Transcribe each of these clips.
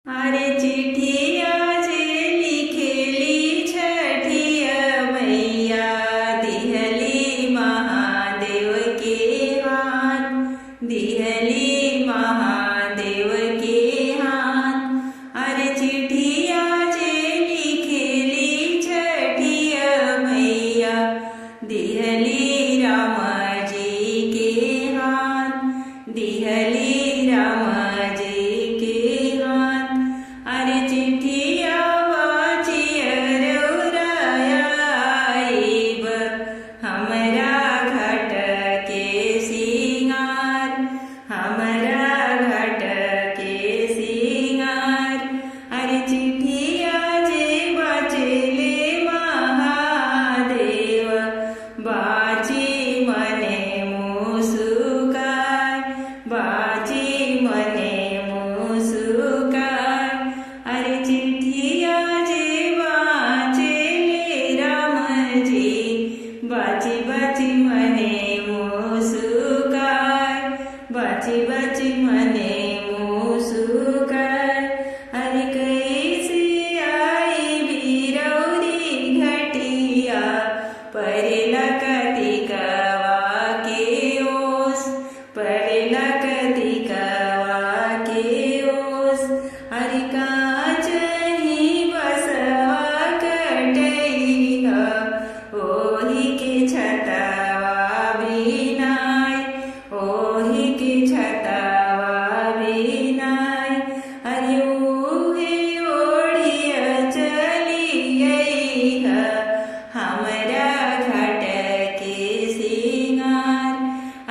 अरे चिट्ठिया जे लिखेली छठिया मैया दिहली महादेव के हाथ, दिहली महादेव के हाथ। अरे चिट्ठिया जे लिखेली छठिया मैया दिहली राम जी के हाथ, दिहली राम जी के हाथ। अरे चिट्ठिया वाचिया रउराया आइब, हमरा घट के सिंगार, हमरा घट के सिंगार। अरे चिट्ठिया जे बाचले महादेव, बाची मने मुस्काय, बाची मने मुस्काय। अरे चिट्ठिया जे बाचले राम जी, बाची बाची मने मुस्काय, बाची बाची मने मुस्काय। अरे कैसे आई बिरौरी घटिया, परेला कतिकवा के ओस, परेला कतिकवा के ओस। अरे काचही बसवा कटैहा, ओही के छतवा बिनाय, ओही के छतवा बिनाय। अरे उहे ओढ़िया चलियैहा, हमरा घट के सिंगार।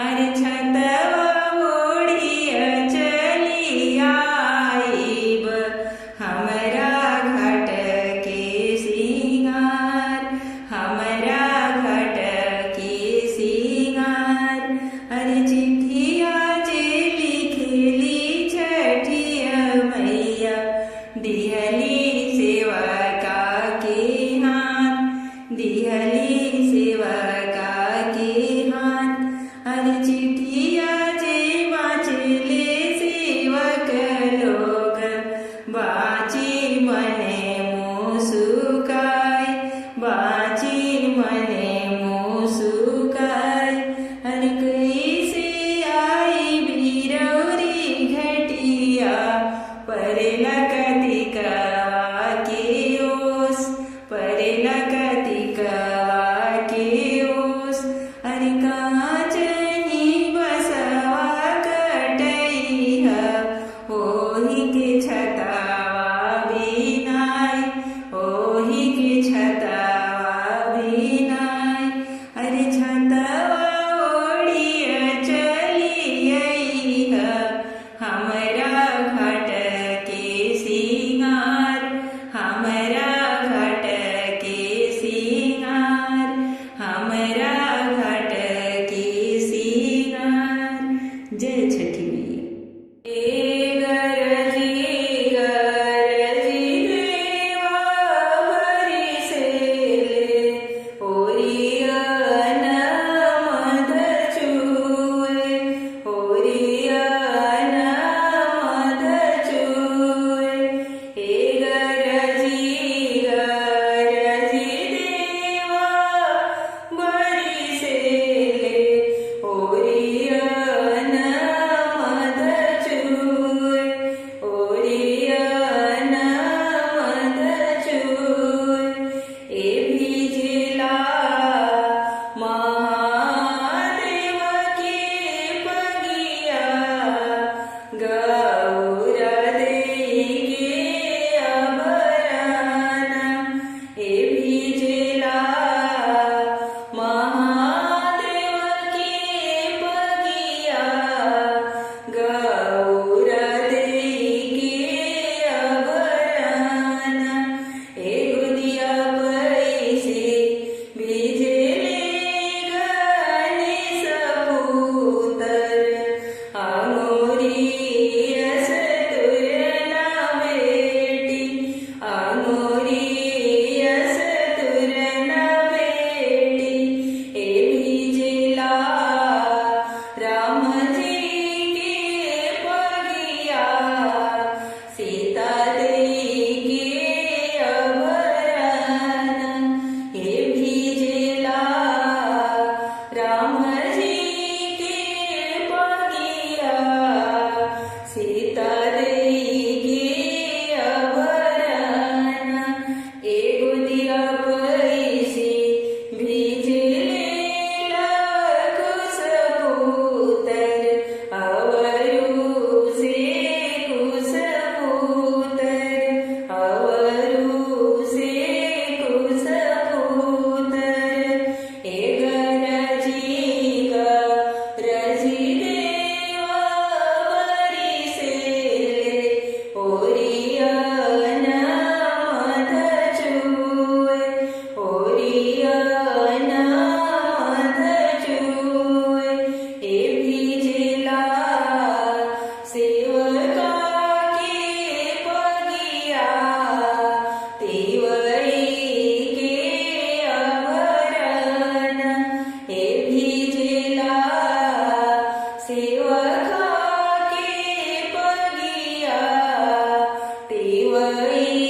अरे छतवा ओढ़िया चली आइब, हमरा घट के सिंगार, हमरा घट के सिंगार। अरे चिट्ठिया जे लिखेली छठिया मैया दिहली सेवका के हाथ, दिहली सेवका के हाथ। अरे चिट्ठिया जे बाचले सेवक लोग, बाची मने मुस्काय, बाची मने मुस्काय। अरे कैसे आई बिरौरी घटिया, परेला कतिकवा के ओस, परेला कतिकवा के ओस। अरे काचही बसवा कटैहा, ओही के छतवा बिनाय, ओही के छतवा बिनाय। अरे छतवा ओढ़िया चलियैहा, हमरा घट के वही